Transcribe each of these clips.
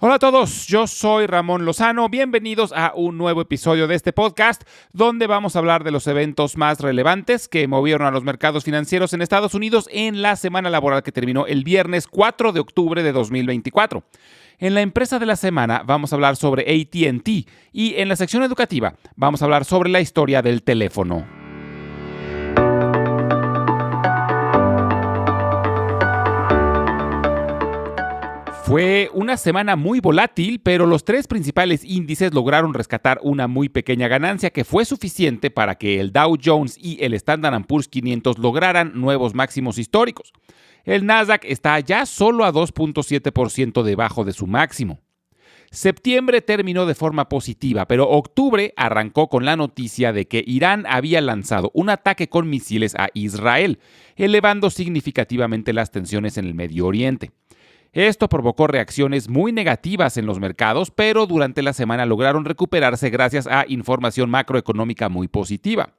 Hola a todos, yo soy Ramón Lozano, bienvenidos a un nuevo episodio de este podcast donde vamos a hablar de los eventos más relevantes que movieron a los mercados financieros en Estados Unidos en la semana laboral que terminó el viernes 4 de octubre de 2024. En la empresa de la semana vamos a hablar sobre AT&T y en la sección educativa vamos a hablar sobre la historia del teléfono. Fue una semana muy volátil, pero los tres principales índices lograron rescatar una muy pequeña ganancia que fue suficiente para que el Dow Jones y el Standard & Poor's 500 lograran nuevos máximos históricos. El Nasdaq está ya solo a 2.7% debajo de su máximo. Septiembre terminó de forma positiva, pero octubre arrancó con la noticia de que Irán había lanzado un ataque con misiles a Israel, elevando significativamente las tensiones en el Medio Oriente. Esto provocó reacciones muy negativas en los mercados, pero durante la semana lograron recuperarse gracias a información macroeconómica muy positiva.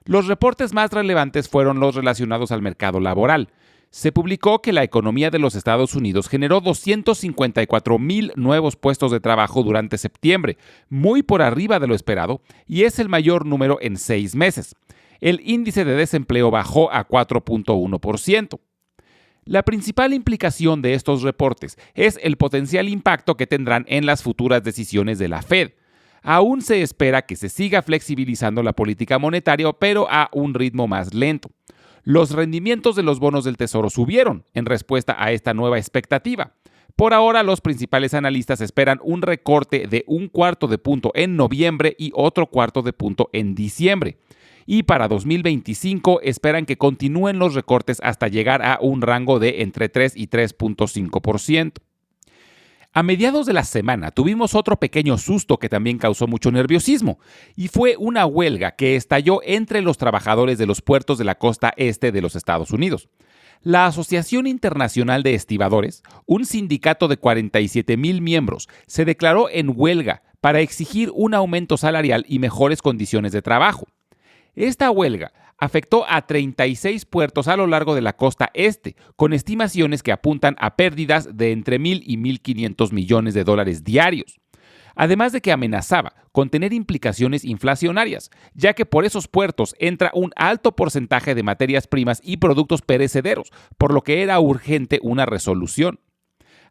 Los reportes más relevantes fueron los relacionados al mercado laboral. Se publicó que la economía de los Estados Unidos generó 254,000 nuevos puestos de trabajo durante septiembre, muy por arriba de lo esperado, y es el mayor número en 6 meses. El índice de desempleo bajó a 4.1%. La principal implicación de estos reportes es el potencial impacto que tendrán en las futuras decisiones de la Fed. Aún se espera que se siga flexibilizando la política monetaria, pero a un ritmo más lento. Los rendimientos de los bonos del Tesoro subieron en respuesta a esta nueva expectativa. Por ahora, los principales analistas esperan un recorte de 1/4 punto en noviembre y otro 1/4 punto en diciembre. Y para 2025 esperan que continúen los recortes hasta llegar a un rango de entre 3 y 3.5%. A mediados de la semana tuvimos otro pequeño susto que también causó mucho nerviosismo, y fue una huelga que estalló entre los trabajadores de los puertos de la costa este de los Estados Unidos. La Asociación Internacional de Estibadores, un sindicato de 47,000 miembros, se declaró en huelga para exigir un aumento salarial y mejores condiciones de trabajo. Esta huelga afectó a 36 puertos a lo largo de la costa este, con estimaciones que apuntan a pérdidas de entre 1,000 y 1,500 millones de dólares diarios. Además de que amenazaba con tener implicaciones inflacionarias, ya que por esos puertos entra un alto porcentaje de materias primas y productos perecederos, por lo que era urgente una resolución.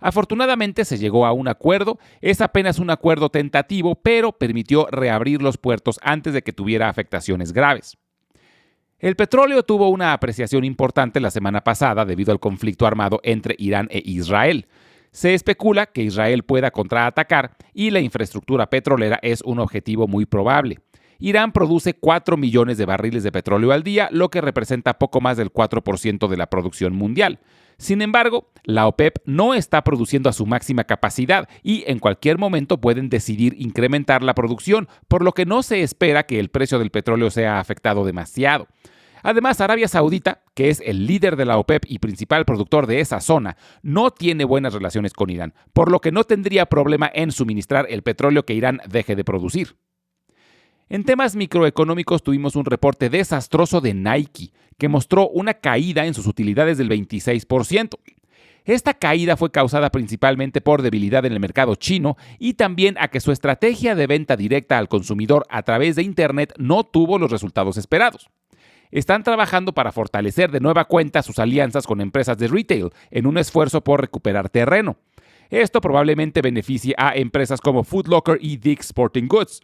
Afortunadamente se llegó a un acuerdo, es apenas un acuerdo tentativo, pero permitió reabrir los puertos antes de que tuviera afectaciones graves. El petróleo tuvo una apreciación importante la semana pasada debido al conflicto armado entre Irán e Israel. Se especula que Israel pueda contraatacar y la infraestructura petrolera es un objetivo muy probable. Irán produce 4 millones de barriles de petróleo al día, lo que representa poco más del 4% de la producción mundial. Sin embargo, la OPEP no está produciendo a su máxima capacidad y en cualquier momento pueden decidir incrementar la producción, por lo que no se espera que el precio del petróleo sea afectado demasiado. Además, Arabia Saudita, que es el líder de la OPEP y principal productor de esa zona, no tiene buenas relaciones con Irán, por lo que no tendría problema en suministrar el petróleo que Irán deje de producir. En temas microeconómicos tuvimos un reporte desastroso de Nike, que mostró una caída en sus utilidades del 26%. Esta caída fue causada principalmente por debilidad en el mercado chino y también a que su estrategia de venta directa al consumidor a través de Internet no tuvo los resultados esperados. Están trabajando para fortalecer de nueva cuenta sus alianzas con empresas de retail en un esfuerzo por recuperar terreno. Esto probablemente beneficie a empresas como Foot Locker y Dick's Sporting Goods.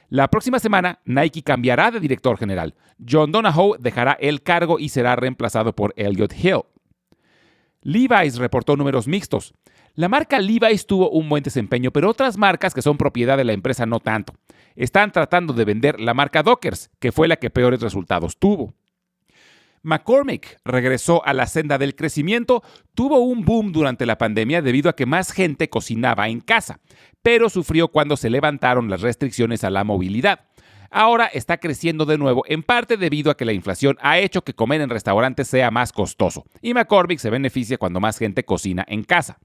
La próxima semana, Nike cambiará de director general. John Donahoe dejará el cargo y será reemplazado por Elliot Hill. Levi's reportó números mixtos. La marca Levi's tuvo un buen desempeño, pero otras marcas que son propiedad de la empresa no tanto. Están tratando de vender la marca Dockers, que fue la que peores resultados tuvo. McCormick regresó a la senda del crecimiento, tuvo un boom durante la pandemia debido a que más gente cocinaba en casa, pero sufrió cuando se levantaron las restricciones a la movilidad. Ahora está creciendo de nuevo, en parte debido a que la inflación ha hecho que comer en restaurantes sea más costoso, y McCormick se beneficia cuando más gente cocina en casa.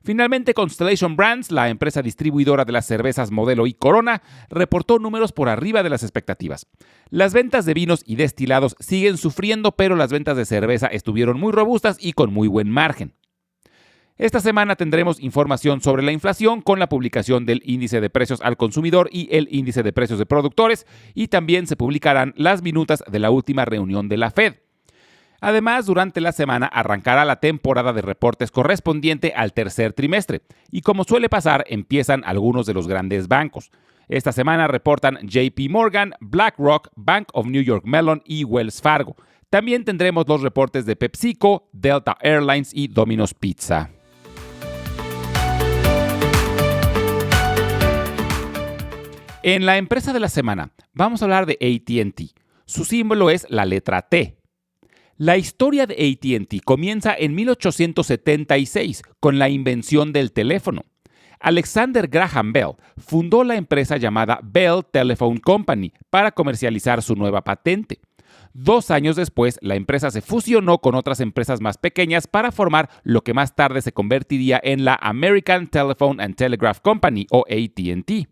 Finalmente, Constellation Brands, la empresa distribuidora de las cervezas Modelo y Corona, reportó números por arriba de las expectativas. Las ventas de vinos y destilados siguen sufriendo, pero las ventas de cerveza estuvieron muy robustas y con muy buen margen. Esta semana tendremos información sobre la inflación con la publicación del índice de precios al consumidor y el índice de precios de productores, y también se publicarán las minutas de la última reunión de la Fed. Además, durante la semana arrancará la temporada de reportes correspondiente al tercer trimestre, y como suele pasar, empiezan algunos de los grandes bancos. Esta semana reportan JP Morgan, BlackRock, Bank of New York Mellon y Wells Fargo. También tendremos los reportes de PepsiCo, Delta Airlines y Domino's Pizza. En la empresa de la semana, vamos a hablar de AT&T. Su símbolo es la letra T. La historia de AT&T comienza en 1876 con la invención del teléfono. Alexander Graham Bell fundó la empresa llamada Bell Telephone Company para comercializar su nueva patente. 2 años después, la empresa se fusionó con otras empresas más pequeñas para formar lo que más tarde se convertiría en la American Telephone and Telegraph Company, o AT&T.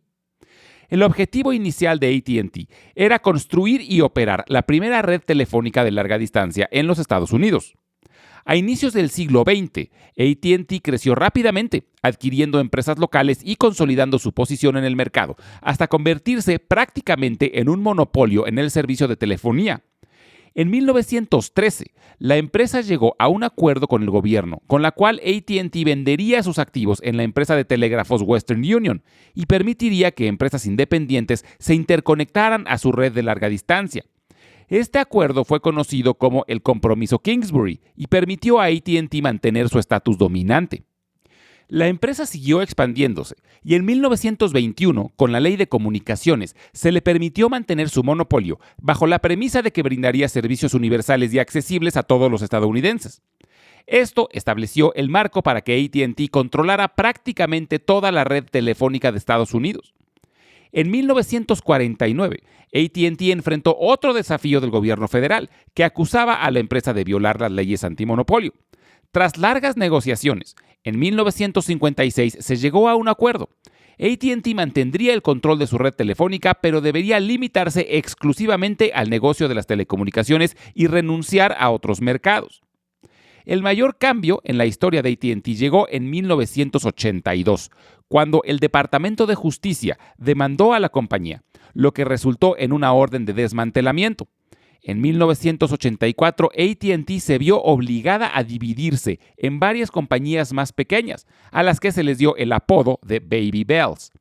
El objetivo inicial de AT&T era construir y operar la primera red telefónica de larga distancia en los Estados Unidos. A inicios del siglo XX, AT&T creció rápidamente, adquiriendo empresas locales y consolidando su posición en el mercado, hasta convertirse prácticamente en un monopolio en el servicio de telefonía. En 1913, la empresa llegó a un acuerdo con el gobierno, con la cual AT&T vendería sus activos en la empresa de telégrafos Western Union y permitiría que empresas independientes se interconectaran a su red de larga distancia. Este acuerdo fue conocido como el Compromiso Kingsbury y permitió a AT&T mantener su estatus dominante. La empresa siguió expandiéndose y en 1921, con la Ley de Comunicaciones, se le permitió mantener su monopolio bajo la premisa de que brindaría servicios universales y accesibles a todos los estadounidenses. Esto estableció el marco para que AT&T controlara prácticamente toda la red telefónica de Estados Unidos. En 1949, AT&T enfrentó otro desafío del gobierno federal, que acusaba a la empresa de violar las leyes antimonopolio. Tras largas negociaciones, en 1956 se llegó a un acuerdo. AT&T mantendría el control de su red telefónica, pero debería limitarse exclusivamente al negocio de las telecomunicaciones y renunciar a otros mercados. El mayor cambio en la historia de AT&T llegó en 1982, cuando el Departamento de Justicia demandó a la compañía, lo que resultó en una orden de desmantelamiento. En 1984, AT&T se vio obligada a dividirse en varias compañías más pequeñas, a las que se les dio el apodo de Baby Bells.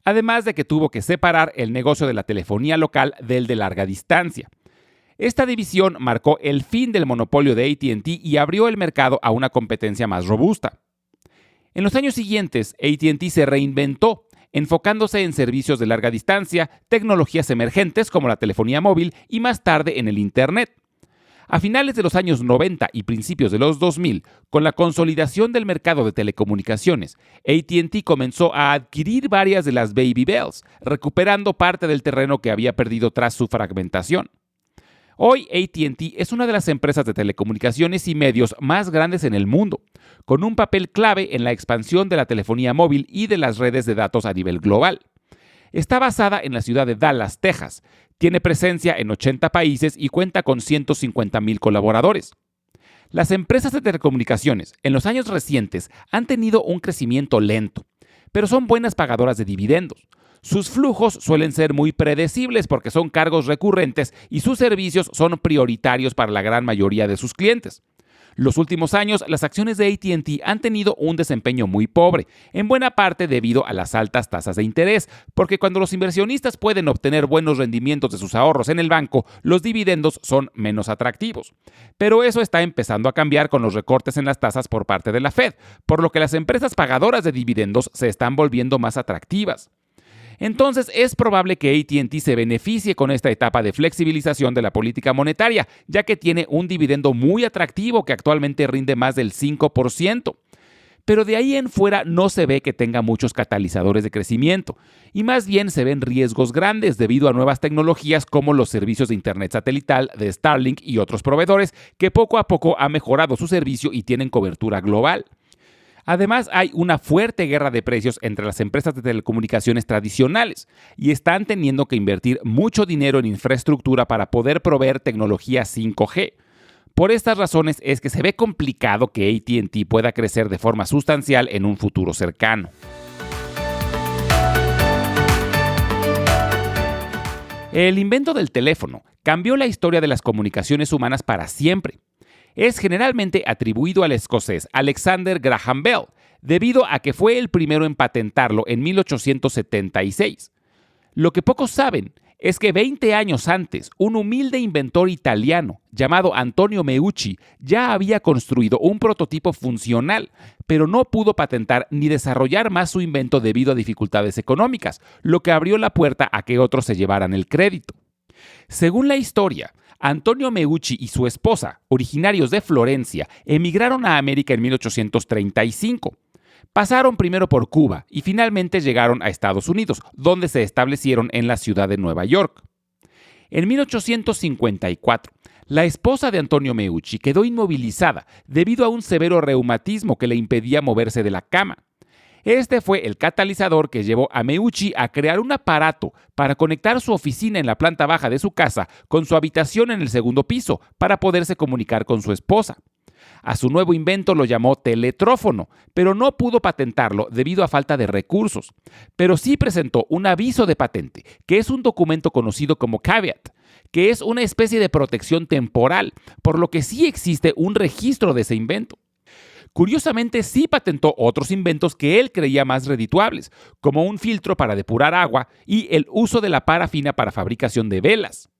Además de que tuvo que separar el negocio de la telefonía local del de larga distancia. Esta división marcó el fin del monopolio de AT&T y abrió el mercado a una competencia más robusta. En los años siguientes, AT&T se reinventó, enfocándose en servicios de larga distancia, tecnologías emergentes como la telefonía móvil y más tarde en el Internet. A finales de los años 90 y principios de los 2000, con la consolidación del mercado de telecomunicaciones, AT&T comenzó a adquirir varias de las Baby Bells, recuperando parte del terreno que había perdido tras su fragmentación. Hoy AT&T es una de las empresas de telecomunicaciones y medios más grandes en el mundo, con un papel clave en la expansión de la telefonía móvil y de las redes de datos a nivel global. Está basada en la ciudad de Dallas, Texas, tiene presencia en 80 países y cuenta con 150,000 colaboradores. Las empresas de telecomunicaciones en los años recientes han tenido un crecimiento lento, pero son buenas pagadoras de dividendos. Sus flujos suelen ser muy predecibles porque son cargos recurrentes y sus servicios son prioritarios para la gran mayoría de sus clientes. Los últimos años, las acciones de AT&T han tenido un desempeño muy pobre, en buena parte debido a las altas tasas de interés, porque cuando los inversionistas pueden obtener buenos rendimientos de sus ahorros en el banco, los dividendos son menos atractivos. Pero eso está empezando a cambiar con los recortes en las tasas por parte de la Fed, por lo que las empresas pagadoras de dividendos se están volviendo más atractivas. Entonces es probable que AT&T se beneficie con esta etapa de flexibilización de la política monetaria, ya que tiene un dividendo muy atractivo que actualmente rinde más del 5%. Pero de ahí en fuera no se ve que tenga muchos catalizadores de crecimiento, y más bien se ven riesgos grandes debido a nuevas tecnologías como los servicios de Internet satelital de Starlink y otros proveedores que poco a poco han mejorado su servicio y tienen cobertura global. Además, hay una fuerte guerra de precios entre las empresas de telecomunicaciones tradicionales y están teniendo que invertir mucho dinero en infraestructura para poder proveer tecnología 5G. Por estas razones es que se ve complicado que AT&T pueda crecer de forma sustancial en un futuro cercano. El invento del teléfono cambió la historia de las comunicaciones humanas para siempre. Es generalmente atribuido al escocés Alexander Graham Bell, debido a que fue el primero en patentarlo en 1876. Lo que pocos saben es que 20 años antes, un humilde inventor italiano llamado Antonio Meucci ya había construido un prototipo funcional, pero no pudo patentar ni desarrollar más su invento debido a dificultades económicas, lo que abrió la puerta a que otros se llevaran el crédito. Según la historia, Antonio Meucci y su esposa, originarios de Florencia, emigraron a América en 1835. Pasaron primero por Cuba y finalmente llegaron a Estados Unidos, donde se establecieron en la ciudad de Nueva York. En 1854, la esposa de Antonio Meucci quedó inmovilizada debido a un severo reumatismo que le impedía moverse de la cama. Este fue el catalizador que llevó a Meucci a crear un aparato para conectar su oficina en la planta baja de su casa con su habitación en el segundo piso para poderse comunicar con su esposa. A su nuevo invento lo llamó teletrófono, pero no pudo patentarlo debido a falta de recursos. Pero sí presentó un aviso de patente, que es un documento conocido como caveat, que es una especie de protección temporal, por lo que sí existe un registro de ese invento. Curiosamente, sí patentó otros inventos que él creía más redituables, como un filtro para depurar agua y el uso de la parafina para fabricación de velas.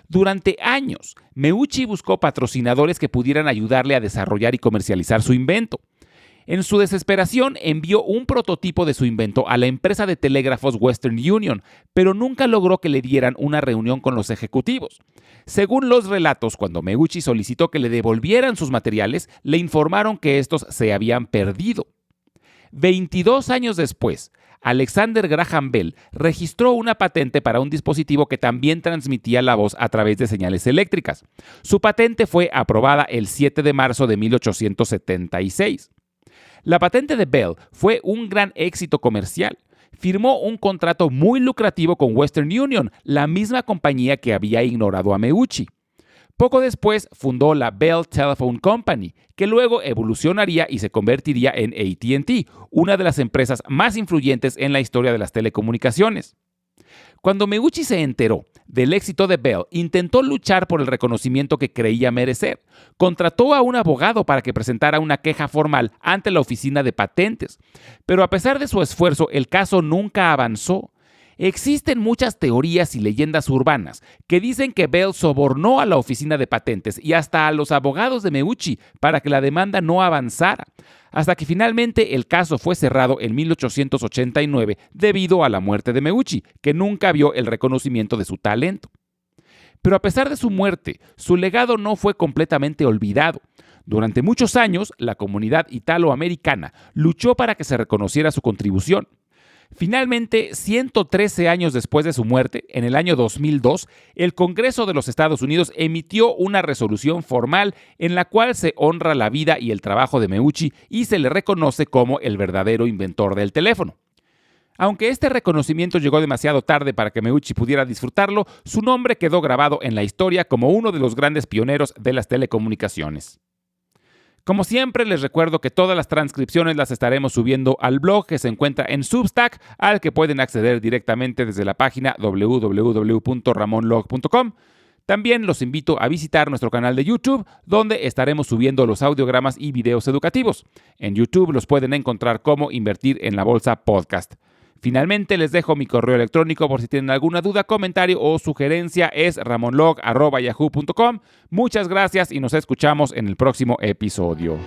Durante años, Meucci buscó patrocinadores que pudieran ayudarle a desarrollar y comercializar su invento. En su desesperación, envió un prototipo de su invento a la empresa de telégrafos Western Union, pero nunca logró que le dieran una reunión con los ejecutivos. Según los relatos, cuando Meucci solicitó que le devolvieran sus materiales, le informaron que estos se habían perdido. 22 años después, Alexander Graham Bell registró una patente para un dispositivo que también transmitía la voz a través de señales eléctricas. Su patente fue aprobada el 7 de marzo de 1876. La patente de Bell fue un gran éxito comercial. Firmó un contrato muy lucrativo con Western Union, la misma compañía que había ignorado a Meucci. Poco después fundó la Bell Telephone Company, que luego evolucionaría y se convertiría en AT&T, una de las empresas más influyentes en la historia de las telecomunicaciones. Cuando Meucci se enteró del éxito de Bell, intentó luchar por el reconocimiento que creía merecer. Contrató a un abogado para que presentara una queja formal ante la oficina de patentes, pero a pesar de su esfuerzo, el caso nunca avanzó. Existen muchas teorías y leyendas urbanas que dicen que Bell sobornó a la oficina de patentes y hasta a los abogados de Meucci para que la demanda no avanzara, hasta que finalmente el caso fue cerrado en 1889 debido a la muerte de Meucci, que nunca vio el reconocimiento de su talento. Pero a pesar de su muerte, su legado no fue completamente olvidado. Durante muchos años, la comunidad italoamericana luchó para que se reconociera su contribución. Finalmente, 113 años después de su muerte, en el año 2002, el Congreso de los Estados Unidos emitió una resolución formal en la cual se honra la vida y el trabajo de Meucci y se le reconoce como el verdadero inventor del teléfono. Aunque este reconocimiento llegó demasiado tarde para que Meucci pudiera disfrutarlo, su nombre quedó grabado en la historia como uno de los grandes pioneros de las telecomunicaciones. Como siempre, les recuerdo que todas las transcripciones las estaremos subiendo al blog que se encuentra en Substack, al que pueden acceder directamente desde la página www.ramonlog.com. También los invito a visitar nuestro canal de YouTube, donde estaremos subiendo los audiogramas y videos educativos. En YouTube los pueden encontrar como Invertir en la Bolsa Podcast. Finalmente, les dejo mi correo electrónico por si tienen alguna duda, comentario o sugerencia. Es ramonlog@yahoo.com. Muchas gracias y nos escuchamos en el próximo episodio.